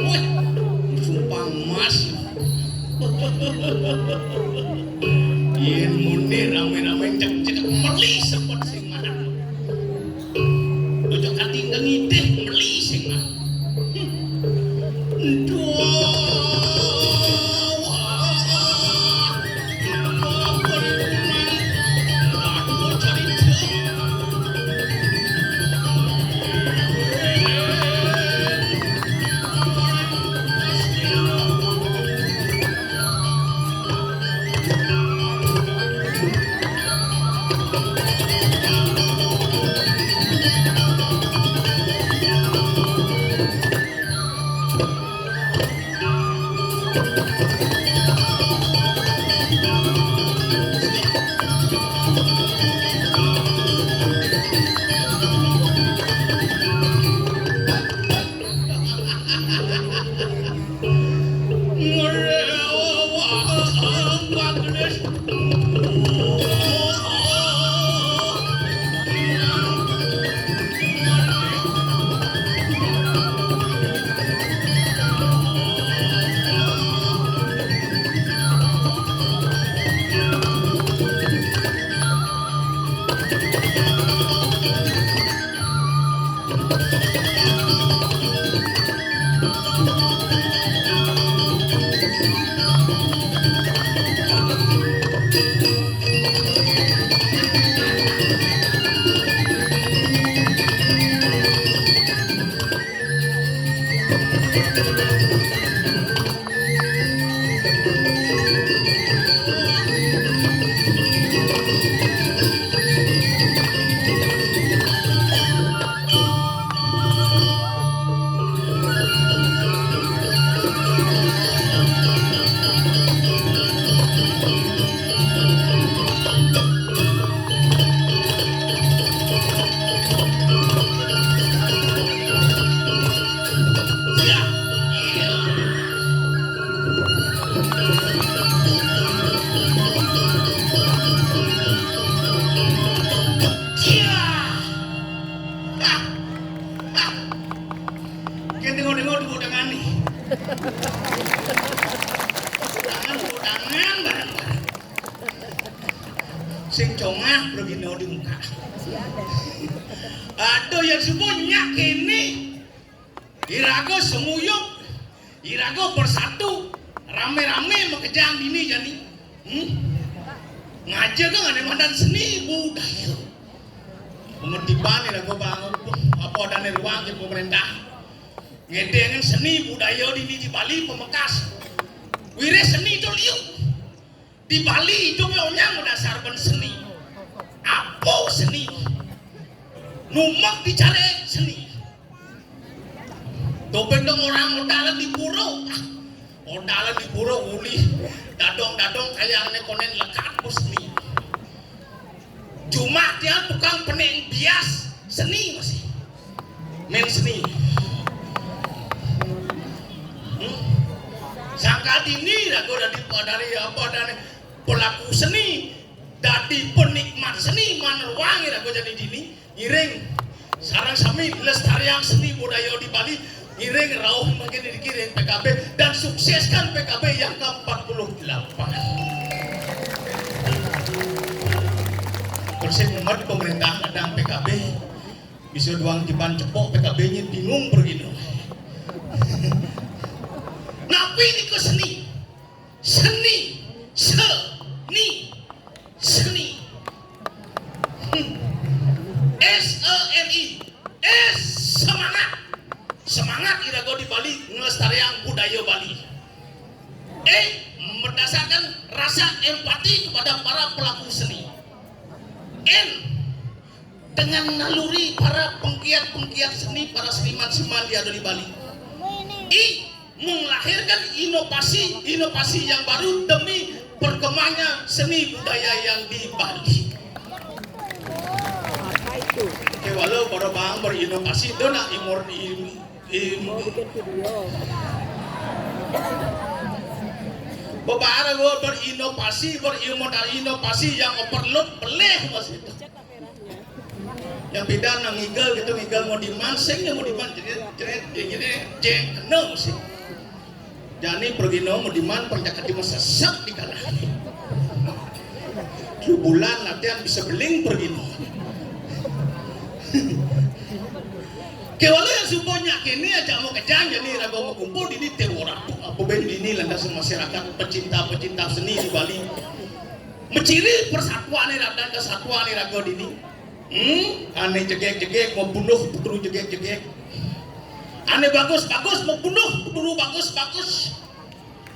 Wih, sumpah mas. Yen muni rame-rame cek-cek meli sepet sing mah. Ojo katinggal ngidih meli sing mah. Sing congah begini di muka. Aduh yang semuanya kini irago semuyuk, irago bersatu, rame-rame mengejar ini jadi. Ngajar kan ada mandan seni budaya. Pengetipan irago bangun apa dan ruang ke pemerintah. Ngedengan seni budaya di Bali Pamekasan. Wire seni itu liuk. Di Bali itu memangnya berdasarkan seni. Apa seni? Numak dicari seni. Topeng dong orang odalan di puro. Odalan di puro uli. Dadong-dadong kayak konen lekat ku seni. Cuma dia tukang peneng bias seni masih. Main seni. Sangka dini aku dari apa dari pelaku seni dari penikmat seni manerwangi aku jadi dini iring sarang sami lestarian seni budaya di Bali iring rauh makin dikiring PKB dan sukseskan PKB yang ke-48 bersih umat pemerintah kadang PKB bisa doang diban cepok PKB nya bingung begini. Napi ini ke seni seni SENI semangat irago di Bali ngelestarian budaya Bali berdasarkan rasa empati kepada para pelaku seni dengan naluri para penggiat seni para seniman yang ada di Bali melahirkan inovasi yang baru demi perkembangan seni budaya yang di Bali. Oke, walau para bang berinovasi itu nak Bapak gue berinovasi yang overload peleh mas itu. Yang beda nang ngigel gitu ngigel mau dimansing ya mau dimansing jadi jeng kenal sih. Jani pergi no mediman penjakat di masa sesat di kalah. 2 bulan latihan bisa beling pergi no. Kewala yang suponya kini aja mau kejang jadi ragu mau kumpul ini teora apa ben ini landas masyarakat pecinta seni di Bali. Menciri persatuan ini dan kesatuan ini ragu ini. Aneh jegek mau bunuh putru jegek. Aneh bagus mau bunuh putru bagus.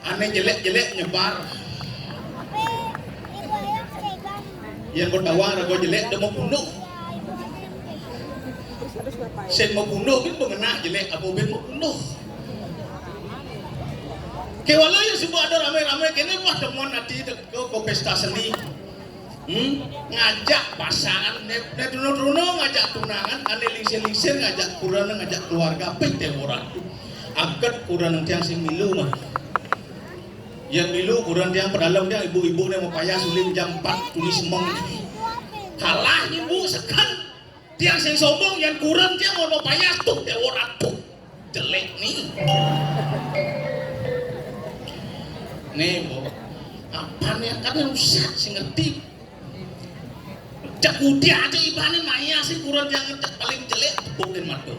Aneh jelek nyebar. Yang bertawar ragu jelek dia mau bunuh. Sen mau bunuh kan mengenah jelek apa ben mau bunuh. Kewala yang semua ada ramai-ramai kini wah temuan nanti ke pesta seni. Ngajak pasangan, neduno ngajak tunangan, ane lingsir ngajak kurang ngajak keluarga, pete orang. Angkat kurang yang sing milu mah. Yang milu kurang yang pedalam dia ibu-ibu yang mau payah suling jam 4 tulis semong. Kalah ibu sekan. Tiang sing sombong yang kurang dia mau payah tuh dia orang tuh jelek nih. Nih bu, apa nih kan rusak sih ngerti. Cak udah aja ibanin maya sih kurang yang ngecek paling jelek bukan madu.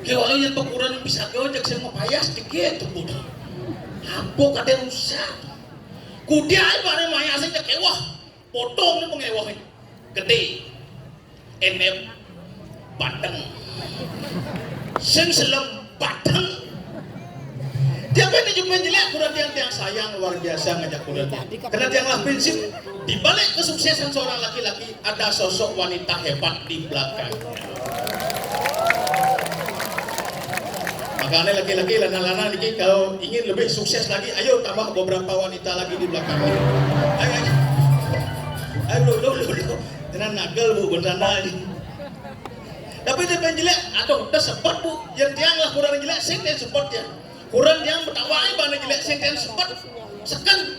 Kalau yang kurang bisa kau cek sih mau payah sedikit tuh bu. Apa kadang rusak. Kudia ibanin maya sih cek wah potong nih pengewah gede. Enem batang sing selem batang dia ini cuma jelek kurang yang sayang luar biasa ngajak kurang karena yang lah prinsip di balik kesuksesan seorang laki-laki ada sosok wanita hebat di belakang. Makanya laki-laki lana-lana ini kalau ingin lebih sukses lagi ayo tambah beberapa wanita lagi di belakang. Ayo lu jangan nagel bu bencana ini. Tapi dia penjelek atau udah sempat bu, yang tiang lah kurang jelek, sing yang sempat ya. Kurang yang bertawai bana jelek, sing yang sempat sekan.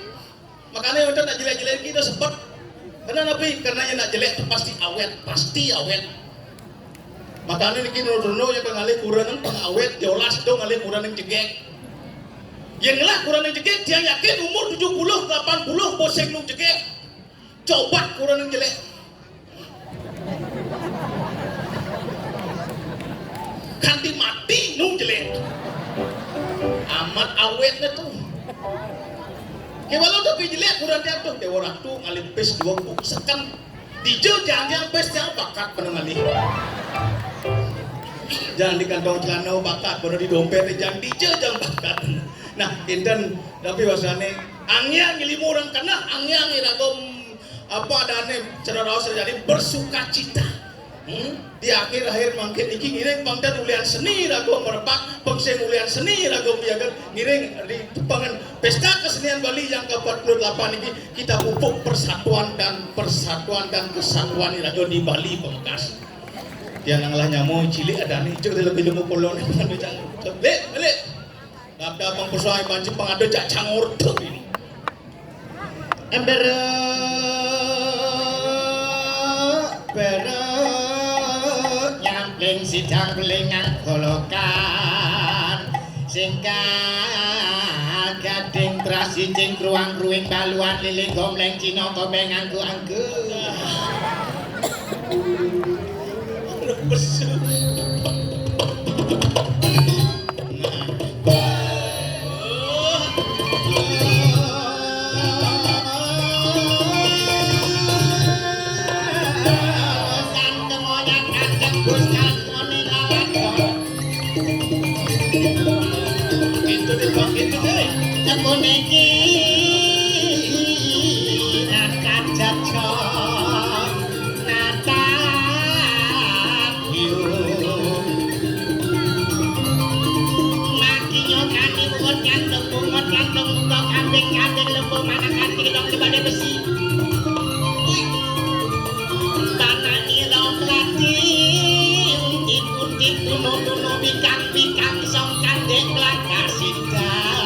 Makanya udah nak jelek kita sempat. Karena nabi karena yang nak jelek itu pasti awet. Makanya ini kino yang pengalih kurang yang awet, jelas dong ngalih kurang yang jegek. Yang lah kurang yang jegek, dia yakin umur 70, 80 boseng lu jegek. Coba kurang yang jelek. Kanti mati nung jelek. Amat awetnya tuh. Kewalau tapi jelek kurang dia tuh orang tuh ngalih pes 20 sekan. Dijo jangan pes yang bakat pernah ngalih. Jangan di kantong celana bakat pernah di dompet jangan dijo jangan bakat. Nah, inten tapi wasane angya ngilimu orang kena angya ngiragom apa adane cerita terjadi bersuka cita. Di akhir mungkin iki ngiring pangdan ulian seni rago merepak pengsen ulian seni rago biagan ngiring di tupangan pesta kesenian Bali yang ke-48 ini kita pupuk persatuan dan kesatuan rago di Bali Pamekasan. Dia nanglah nyamu cilik ada nih cek lebih lemu kolon lek ada pangpesuai pancing pangado cak cangor tuh ini ember nyampling sidang belingan golokan singka gading trasi cing ruang ruing baluan liling gomleng cino komeng anggu besu Koneki akan jatuh nata yuk makinyo kaki bungot kantong buka kambing lembung mana kaki dong di badan besi tanah nilong latih untik tuno pikang song kandek langkah sidang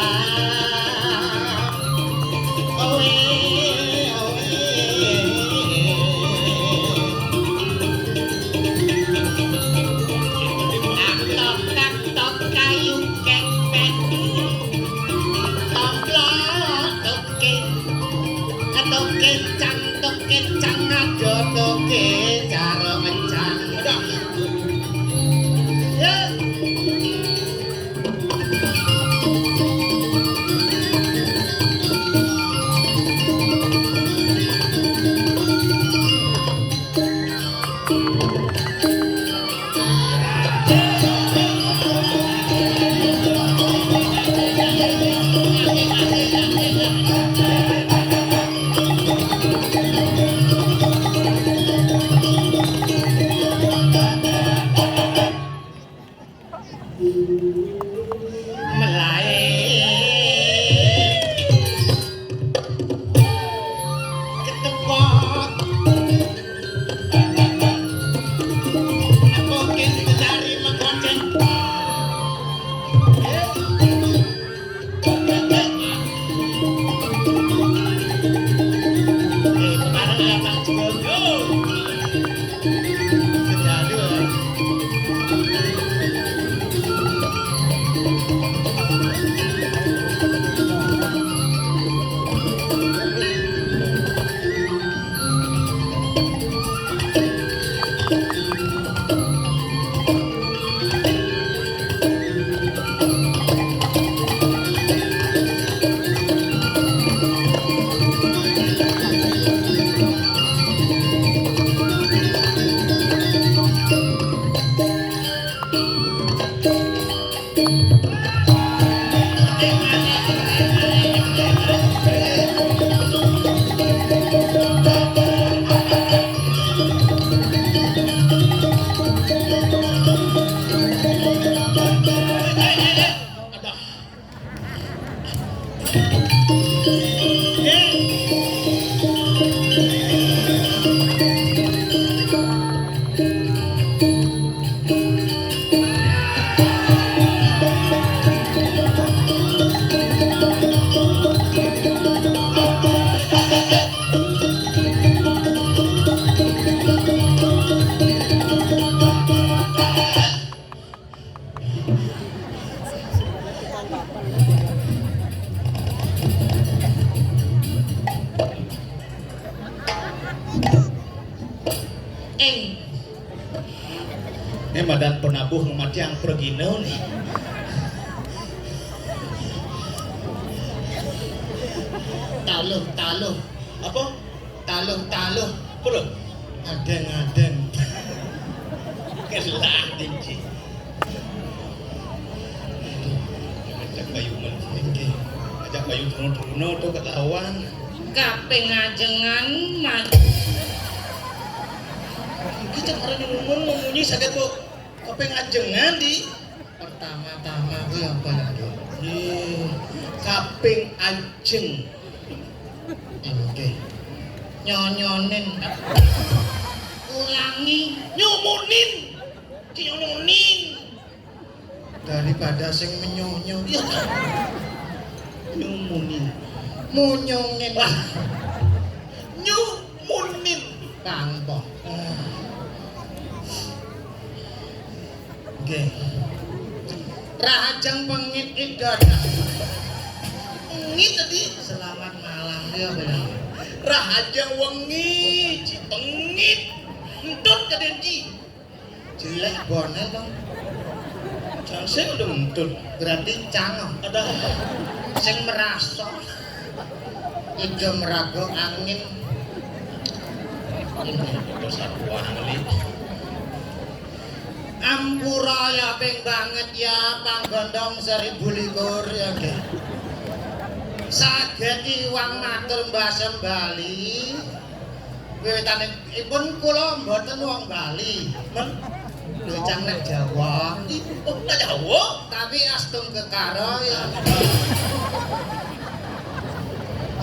Madan penabuh yang pergino nih. Taluh. Apa? Taluh. Belum. Adeng. Kelah tinggi. Ajak bayu mentinggi. Ajak bayu turun tuh ketahuan. Kaping ajengan mat. Kita orang yang ngomongnya sakit bu. Kaping ajengan di Pertama-tama gue apa lagi? Kaping ajeng. Oke. Nyonyonin. Ulangi. Nyumunin. Daripada sing menyonyo. Iya kan? Nyumunin. Munyongin. Wah. Nyumunin. Pangpoh. Oke. Rahajang pengit idada. Ngit tadi. Selamat malam dia bilang. Rahajang wengi, cipengit. Entut kadenji. Jelek bonel dong. Saya udah mentut. Berarti canggih. Ada Sing merasa. Ijo merago angin. ini satu wali. Ampura ya ping banget ya panggondong 1000 ya nggih. Saged iwang matur Mbah Sembali. Wiwitanipun kula mboten wong Bali. Men Lucang nek Jawa. Oh, tak Jawa. Tapi astung kekara ya.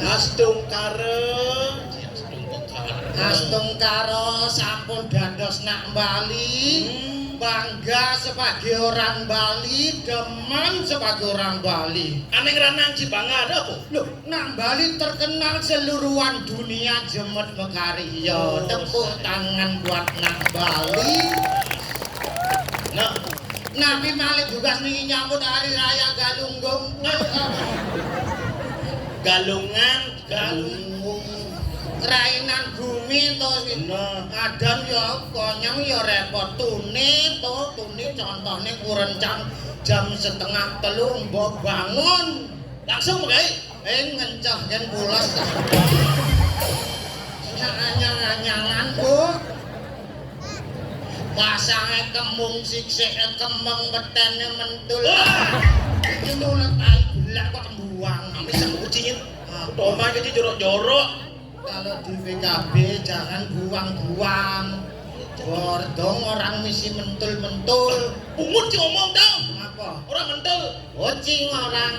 Astung kare. Astung karo sampun dados nak Bali. Bangga sebagai orang Bali, demen sebagai orang Bali. Aneh ranang Cibanga ada apa? Loh, nak Bali terkenal seluruhan dunia jemet mekario. Tepuk tangan buat nak Bali. Nah, Nabi Malik juga nih nyambut hari raya Galunggung. galungan. Rainan bumi to Nah. kadang ya konyang ya repot tune contohnya kurencang jam 2:30 mbok bangun Langsung pakai. ngencah yen pulas anyang-anyangan Bu pasange kemung siksike kemeng wetene mentul iki mulut ae gelak kok buang Amis sama kucingin. Toma jadi jorok-jorok. kalau di PKB jangan buang-buang Bordong orang misi mentul-mentul. Pungut sih ngomong dong. Apa? Orang mentul. Kucing orang.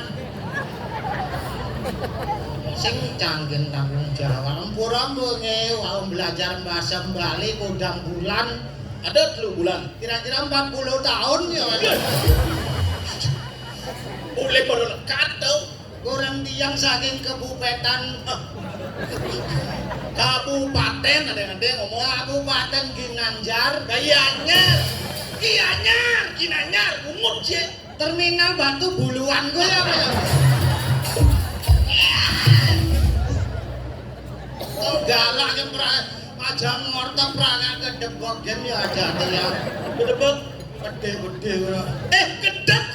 Sing canggih tanggung jawab. Empura bengi wau belajar bahasa Bali kudang bulan. Ada 3 bulan. Kira-kira 40 tahun ya. Boleh pada lekat tau. Kurang tiang saking kebupetan. Kabupaten ada yang ngomong. Kabupaten Ginanjar. Ginanyar, pungut sih. Terminal Batu Buluan gue ya. Galak yang majang ngortok perangkat kedebok game ya ada ya. Kedebok. Gede-gede.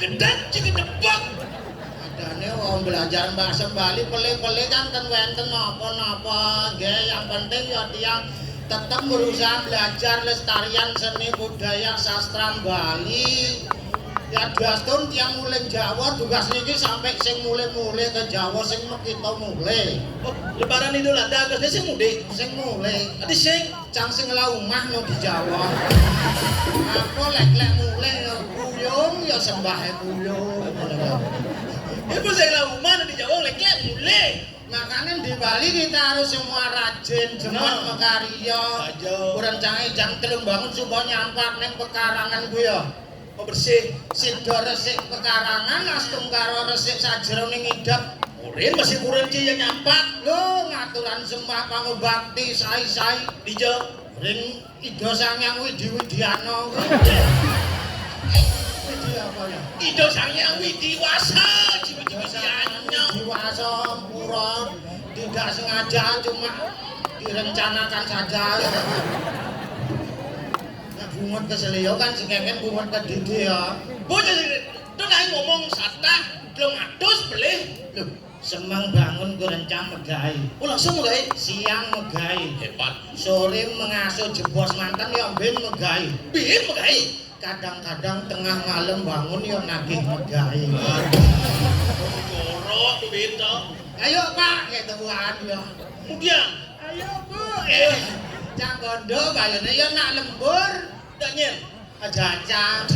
Gedek sih kedebok. Adane wong belajar bahasa Bali pele-pele kan wenten napa-napa. Nggih yang penting ya tiyang tetap berusaha belajar lestarian seni budaya sastra Bali. Ya Daston tiang mulai Jawa tugas niki sampai sing mulai ke Jawa sing kita mulai. Oh, lebaran Idul Adha agak sing mudik. Sing mulai. Adi sing Cang sing laumah no di Jawa. Apa lek-lek mulai ya kuyung ya sembah kuyung. ibu sing laumah di Jawa lek-lek mulai. Makanya di Bali kita harus semua rajin, jemot mekarya. Kurang canggih jang telung bangun supaya nyampak neng pekarangan gue ya. Oh bersih. Sido resik pekarangan, astung karo resik sajroning idap. Kurin masih kurin sih yang nyampak. Lo ngaturan sembah pangobakti sai-sai. Dijo. Ring ido sangyang widi-widiano. Widi apa ya? Ido sangyang widiwasa. Widi-widiano. Diwasa pura tidak sengaja cuma direncanakan saja. Bungut keselio kan singkengken bungut ke Didi ya. Bocah itu naik ngomong satah, belum adus beli. Loh, semang bangun gerencang megai. Oh langsung megai. Siang megai. Hebat. Sore mengasuh jebos mantan ya ben megai. Bin megai. Kadang-kadang tengah malam bangun ya nagih megai. Gorok beda. Ayo Pak, kayak tuan ya. Kemudian, Ayo Bu. Cang gondo bayarnya ya nak lembur. danyen. Aja-aja.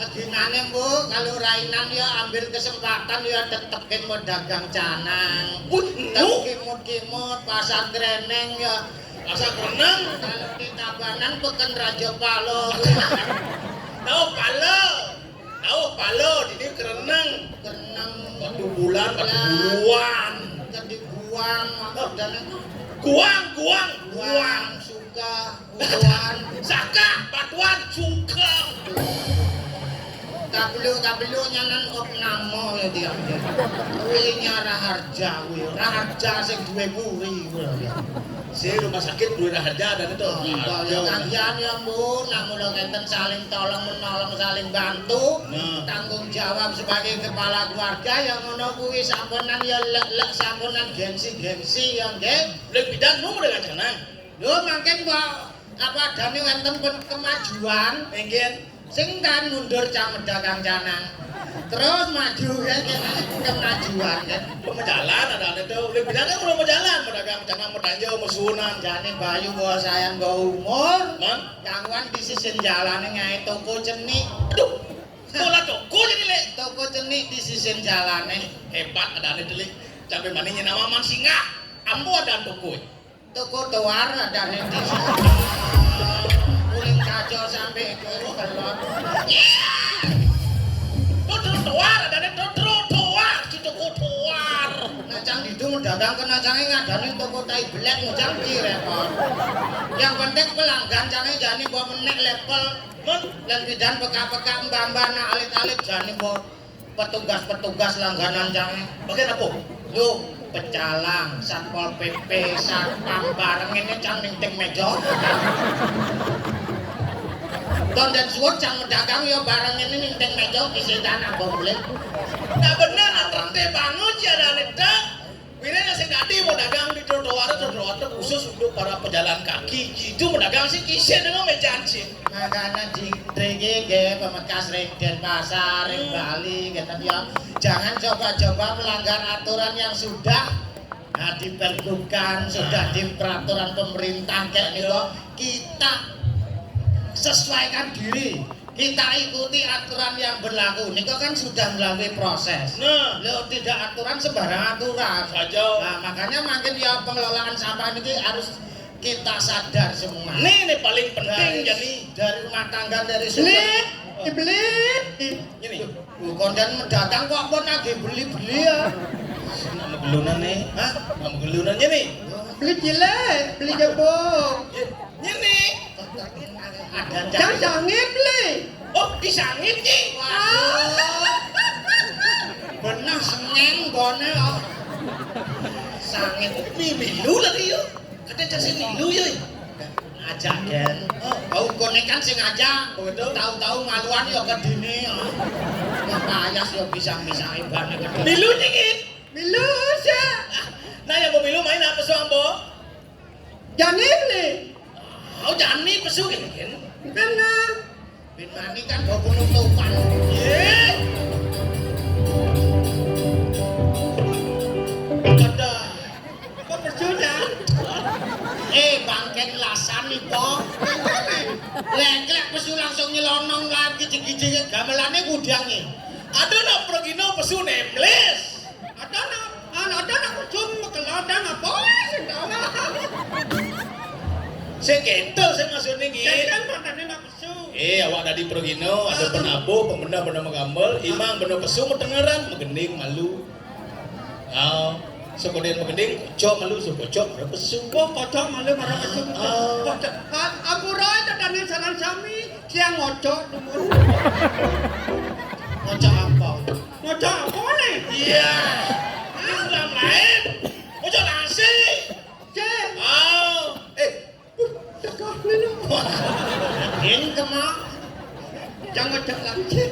Ginane Bu, kalau rainan ya ambil kesempatan ya tetekin mau dagang canang. Kimut-kimut pasar greneng ya. Pasar greneng. Kalau di Tabanan peken Raja Palo. Tahu palo, ini greneng. Greneng. Batu bulan, batu buluan. Dibuang dan Guang. suka buan. Saka, batuan, suka. Kabelu nyanan opnamo ya dia. Kuwi Raharja kuwi. Raharja sing duwe puri kuwi ya. Si rumah sakit duwe Raharja dan itu. Ya kalian ya Bu, namun enten saling tolong menolong, saling bantu. Nah. Tanggung jawab sebagai kepala keluarga yang ngono kuwi sampenan ya lek sampenan gengsi ya nggih. Lek bidan nu dengan canang. Lho mangken kok apa adane wonten kemajuan Enggen. sing kan mundur cang dagang canang. Terus maju kan kemajuan kan. Pemejalan ada itu. Lek bidan kan mau jalan, pedagang canang medanjo mesunan. Jane Bayu bawa sayang bawa umur. Man, Kangwan di sisi jalane ngae toko cenik. aduh. Bola toko jadi lek. Toko cenik di sisi jalane. Hebat ada delik. Sampai maninya nama man singa. Ambo ada toko. Toko toar ada di sisi. Kuling kacau sampai ke kelot. Trotoar ada trotoar, di toko trotoar. Nacang itu dagang ke nacangnya ngadani toko tai belek ngujang di repot. Yang penting pelanggan cange jani bawa menek level. Man, Dan bidan peka-peka mbak-mbak na alit-alit jani bawa petugas-petugas langganan cange. bagian apa? Yuk, pecalang, satpol PP, satpam bareng ini cang ning meja. Ton dan suwun cang mendagang ya bareng ini ning meja isi tanah boleh. Nah benar, nanti bangun ya ada ledak. Bila nasi tadi mau dagang di trotoar khusus untuk para pejalan kaki. Itu mendagang sih kisah dengan mejanci. Makanya di DGG pemekas ring Denpasar, ring Bali, gitu ya. Jangan coba-coba melanggar aturan yang sudah dipergubkan, sudah di peraturan pemerintah kayak gitu. Kita sesuaikan diri. Kita ikuti aturan yang berlaku. Niko kan sudah melalui proses. Nah, Lo tidak aturan sembarang aturan. saja. Nah, makanya makin ya pengelolaan sampah ini harus kita sadar semua. Nih paling penting jadi dari rumah tangga dari sumber. ini. Konten mendatang kok pun lagi beli-beli ya. Nama gelunan nih. Hah? Nama gelunannya nih. Beli jelek, beli jebol. Ini. Ada Jangan sangit beli. Oh, disangit nih. Waduh. Benar sengeng gone kok. Sangit Milu lagi yuk. Kata cak milu yuk. aja Den. Oh, kau kone kan sing aja. Betul. Tahu-tahu maluan ya kedine ya. Ya payas ya bisa-bisa ibane kedine. Milu dikit. Milu sya. Nah yang mau milu main apa soal bo? Jangan beli. Oh jangan nih pesu kan? Karena Bin Mani kan bawa penutupan. Ye. Ada. kok bersudah. Bangkeng lasan nih kok. Lek pesu langsung nyelonong lagi gigi-gigi gamelane kudange. Ada nak pergi no pesu nemles. Ada nak kusum keladang apa sih dalam. Saya kental saya masuk nih. Jangan pernah nak kusu. Awak tadi pergi no ada penabuh pemenda benda mengambil imang benda pesu mendengaran mengending malu. Sekolah mengending kocok malu kocok berpesu. Kok kocok malu marah kusu. Ah. Kocok. Aku roy tadane saran sami siang ngocok. Ngocok apa? Ngocok apa nih? Iya. Dalam lain. Kocok nasi. Cek. Cakap ni. Din kemak. Jangan ngocok lagi.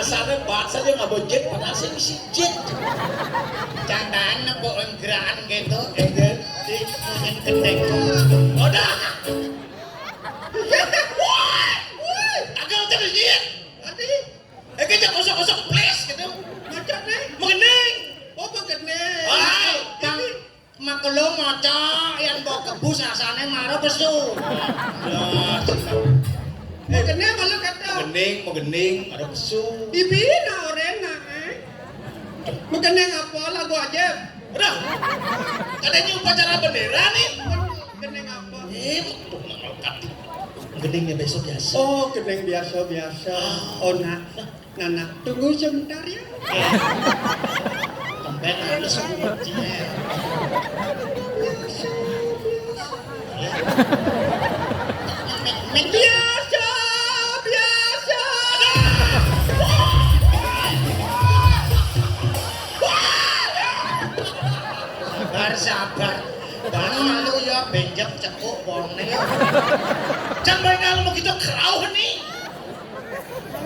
Asalnya bahasa aja nggak bojek, nasi mesti jet. Candaan kok gerakan gitu. Di mungkin kendeng. Udah. Woi, agak udah jet. Tadi Kita kosong please gitu. ngocok nih. Mengending. Oh begini. Hai, Bang makelo ngocok yang mbok kebus rasane maro pesu. Begini malu kata. Mengending, ada pesu. Ibina orena. Begini apa lagu aja. Udah. Katanya upacara bendera nih. Begini apa? Mengendingnya besok biasa. Oh, geneng biasa-biasa. Oh, Nana, tunggu sebentar ya. Tempat halus kunci. Biasa, biasa. Sabar. Bang malu ya benjep cekuk wonge. Jangan kalau mau kita kerau nih.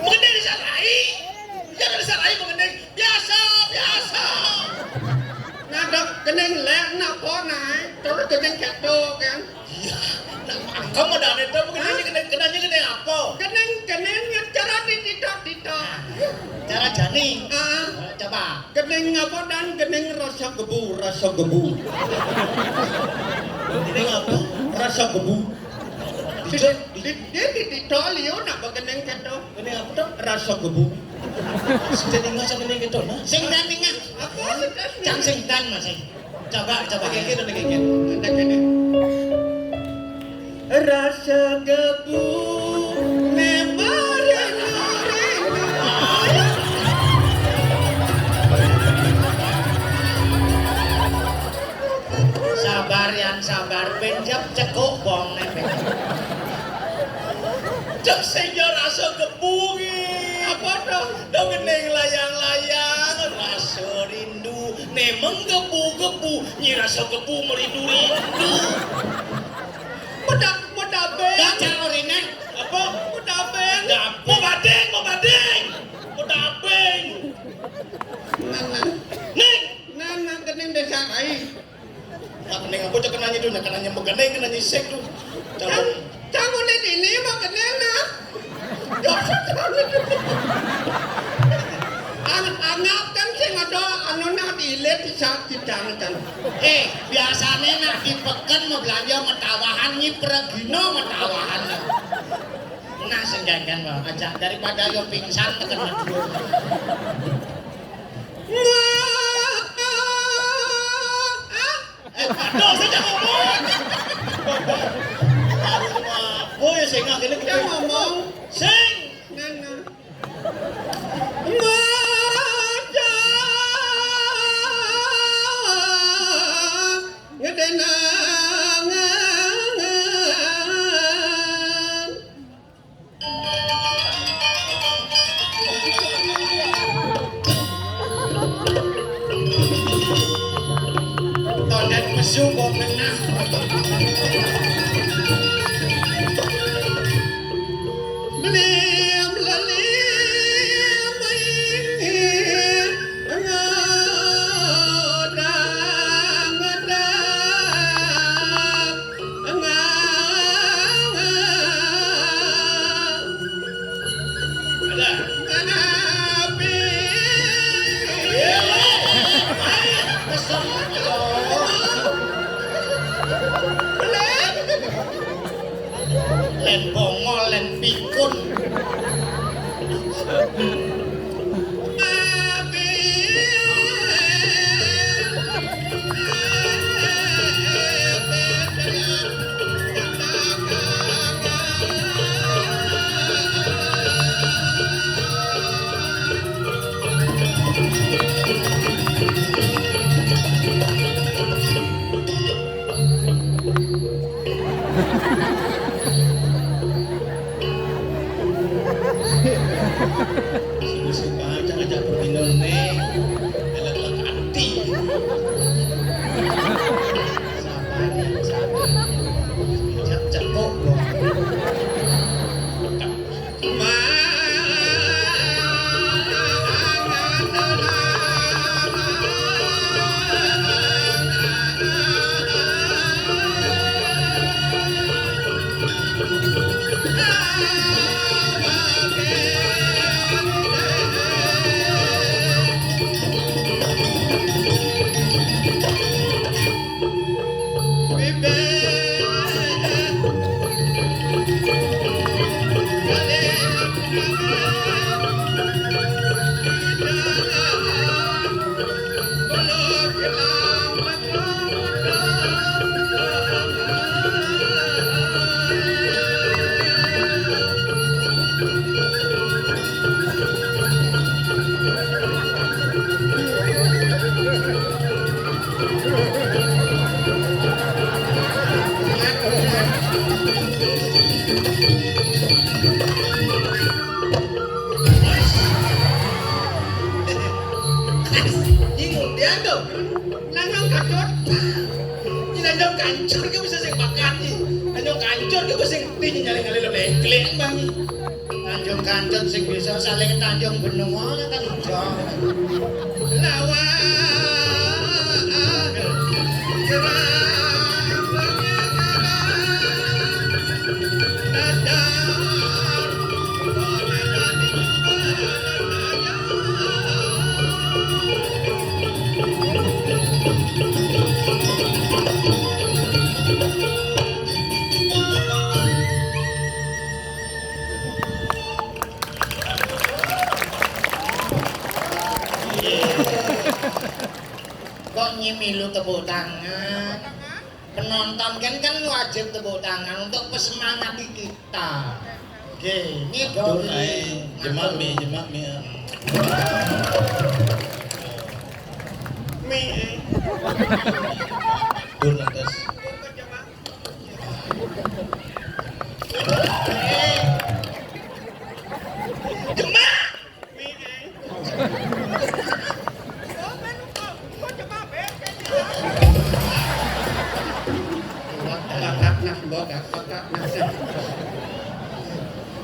Mengending disalahi. Jangan disalahi mengending. Biasa. Nada geneng lek nak po naik, terus geneng keto kan. Iya. Nah, kamu ada itu mengending kenanya apa? Geneng cara dititok. Cara jani. Coba. Geneng apa dan geneng rasa gebu. Mengending apa? Rasa gebu. Dia dititok liu nak geneng keto. Ini apa dong? Rasa gebu. Sudah tinggal sama ini gitu nah. Sing dan ingat. Apa sudah? Cang sing dan Mas. Coba. Kayak Ada geneng. Rasa gebu memang Sabar benjep cekuk wonge. Cek saya rasa gebungi. Apa dong? Dong geneng layang-layang. Rasa rindu. Nemeng gebu. Nyi rasa gebu merindu-rindu. Mudah Baca orine. Apa? Mudah beng. Mau badeng. Mau dabeng. Neng. Nana geneng desa ai. Nak geneng apa cek kenanya tuh. Kenanya mengeneng, kenanya sek tuh. Cabut. Kamu lihat ini mah geneng nah. Anak kan sing ada anu nak ilet bisa didangkan. Biasane nak dipeken mau belanja metawahan nyipregino metawahan. Nah senggangan Pak, aja daripada yo pingsan tekan medhur. Aduh, saya ngomong. Boy, saya nggak kena kita ngomong. Sing, Nana. tonet mesu kok menang. Beliam lalim Len bongol, len pikun. Suka ajak-ajak pertindon nih, elak-elak hati. Sabar. Cekok kok. Nanyong kadot. Nanyong kancur ka bisa sing bakati. Nanyong kancur ka bisa sing tinyaling-aling lebek-lek bang. Tanjung Kancut sing bisa saling Tanjung Benua kan ujo. Lawa. Kok nyimilu tepuk tangan? Penonton kan wajib tepuk tangan untuk pesemangati kita. Oke, ini Tur doi. ae, jemak mi. Mi. Tur lantas. Jemak. Mi.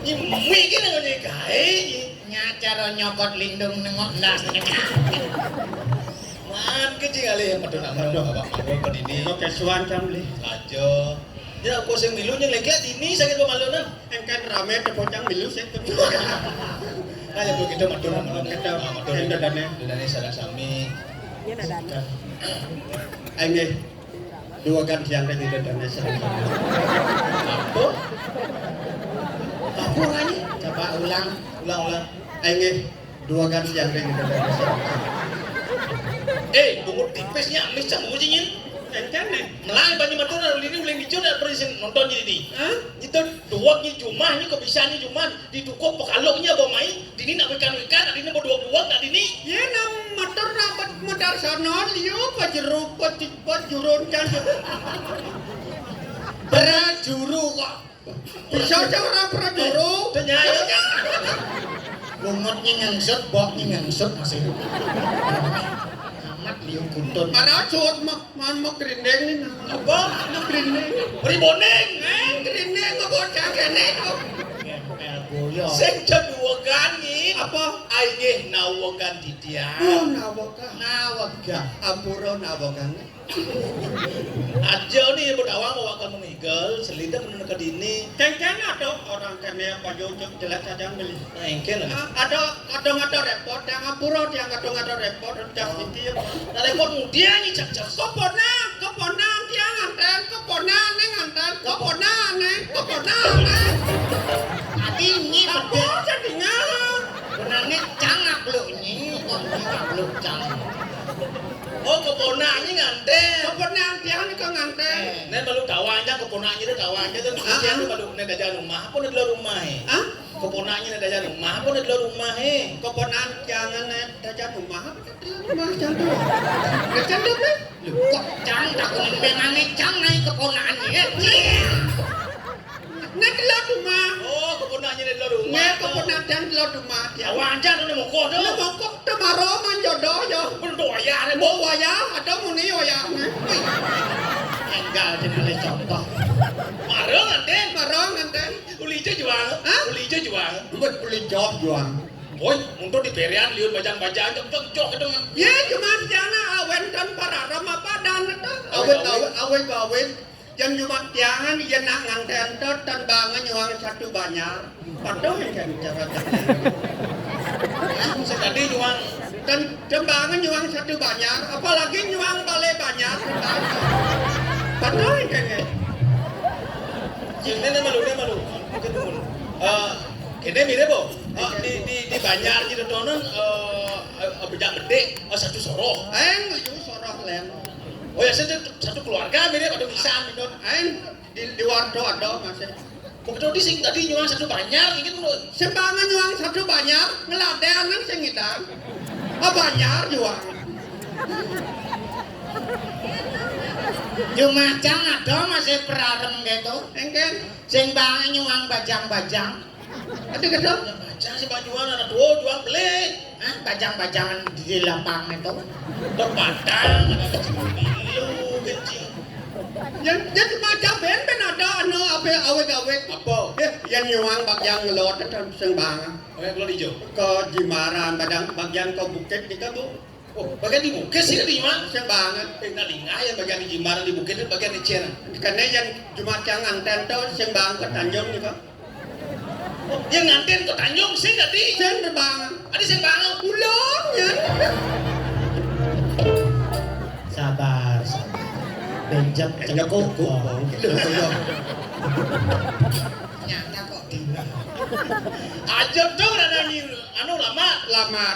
Ini mikir ngene kae. Nyacara nyokot lindung nengok ndas. Man kecil kali ya medun nak medun bapak mabuk ke dini. Kok kesuan camli. Ajo. Ya aku sing milu yang lagi ini sakit pemalunan. Engkan rame tepocang milu sih. Kaya begitu matur nama Kita matur enda dane. dane sareng sami. Aing dua kan siang tadi dane serang. Apa? Apa ngani? Coba ulang. Ulang. Aing dua kan siang tadi dane serang. Bungut tipisnya amis cang ngucingin. Encane. Melai banyak matur ini uleng dicu dan perisen nonton jadi. Hah? Itu dua ni cuma ni kok bisa ni cuma ditukok pekaloknya bawa mai. Dini nak ikan adini mau dua nak dini. Ye nang motor rapat modar sono liu pajero pajurun kan. Berajuru kok. Bisa ora prajuru. Ternyata Lumut nyengsut, bok nyengsut masih. Amat liu kuntun. Marajut mau grindeng ni. apa? Mau grindeng. Beri boneng. Grindeng kok bocah kene kok. Gempel boyo. Sing kedua gani. Apa? Aige nawakan dia. Oh nawoka. Nawega. Ampura nawokan. Aja nih berdawang mau akan memigel selida menekan dini. Kengkeng ada orang kene baju jelek saja beli. Nah engkel lah. Ada repot yang ampura yang ada repot jas iki. Nah repot mudia nih cak. Kepona dia nganten, kepona Adi ini Apa beda. jadinya? Benarnya cangak lu ini. Kok cangak lu cangak. Oh keponanya nganten. Kepona dia ni kok nganten. Nek baru dawanya keponanya itu dawanya tu dia tu baru nek dajah rumah pun di luar rumah. Hah? Keponanya nek dajah rumah pun di luar rumah. Kepona jangan dajan rumah. Rumah jangan. Dajan dulu. Kok cang tak kuning memangnya cang naik keponaan ya. Nek di rumah. Oh keponanya di luar rumah. Nek kepona dan di rumah dia. Dawanya tu mau kau tu. Lo mau kok temaro manjodo yo. Berdoa ya nek Mau waya ada muni waya. Enggal jenale contoh. marah nganten. Marong nganten. Uli je jual. Hah? Uli je jual. Buat beli job juang. Boy, untuk di berian liur bajang-bajang jok itu kan. Ya cuma jana awen dan para rama padan itu. Awet. Yang cuma jangan dia nak nganten dan bangun nyuang satu banyak. Padahal yang cara Sekali jual. dan bangun nyuang satu banyak. Apalagi nyuang balai banyak. Padahal yang Ini malu. Ini mirip bo. Di Banjar gitu donon bejak gede satu soroh. liu sorok lem. Oh ya satu keluarga mirip ada bisa gitu. Di wardo ada masih. Begitu di sing tadi nyuang satu Banjar ingin menurut. Sembangan nyuang satu banyak ngeladean kan sing ngidang. Banyak nyuang. Cuma cang ada masih perarem gitu. Engken Sing bange nyuang bajang-bajang. ada kedok. Bajang si Banjuan anak dua jual beli. Hah, bajang-bajangan di lapang itu. Terpadang ada kecil kecil. Yang cuma caben ben ada anu awet. Apa? Yang nyuang bagian ngelot itu sembangan. Oke kalau hijau. Ke Jimaran bagian ke Bukit di Bu. Oh bagian di bukit sih di mana? Sembangan. Tinggal lingah yang bagian di Jimbaran di bukit itu bagian di Cian. Karena yang cuma yang anten itu sembangan ke Tanjung nih kok. Yang nganten ke Tanjung sih nggak di? Sembangan. Ada sih banget. Ulangnya. Sabar. Benjak cengkuk. Nyata kok di. Ajab tuh ada nih anu lama.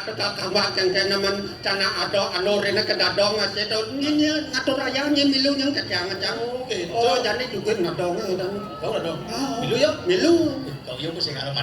Tetap tambah yang naman cana ada anu rena kedadong masih itu nya ngatur raya nya milu yang kejangan jang. Oke. Oh jadi juga ngadong itu. Kau udah dong. Milu yuk. Milu. Kau yuk mesti kalau